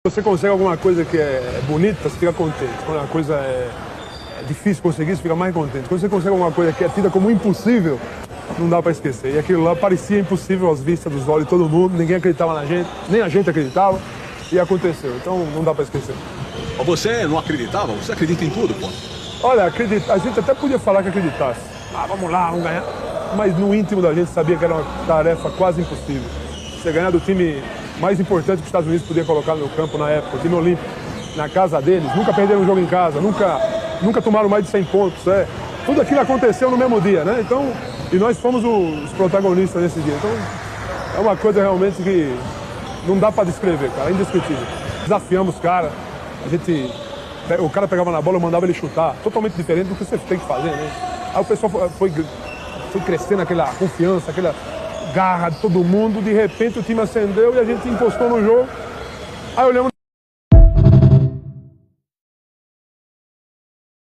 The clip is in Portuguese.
Você consegue alguma coisa que é bonita, você fica contente. Quando a coisa é difícil conseguir, você fica mais contente. Quando você consegue alguma coisa que é tida como impossível, não dá para esquecer. E aquilo lá parecia impossível às vistas dos olhos de todo mundo, ninguém acreditava na gente, nem a gente acreditava, e aconteceu. Então não dá para esquecer. Você não acreditava? Você acredita em tudo, pô? Olha, a gente até podia falar que acreditasse. Vamos lá, vamos ganhar. Mas no íntimo da gente sabia que era uma tarefa quase impossível. Você ganhar do time mais importante que os Estados Unidos podia colocar no campo na época, o time olímpico, na casa deles, nunca perderam um jogo em casa, nunca tomaram mais de 100 pontos. Tudo aquilo aconteceu no mesmo dia, né? Então, e nós fomos os protagonistas nesse dia. Então, é uma coisa realmente que não dá para descrever, cara, é indescritível. Desafiamos os caras, o cara pegava na bola, eu mandava ele chutar, totalmente diferente do que você tem que fazer, né? Aí o pessoal foi crescendo aquela confiança, aquela garra de todo mundo, de repente o time acendeu e a gente encostou no jogo. Aí olhamos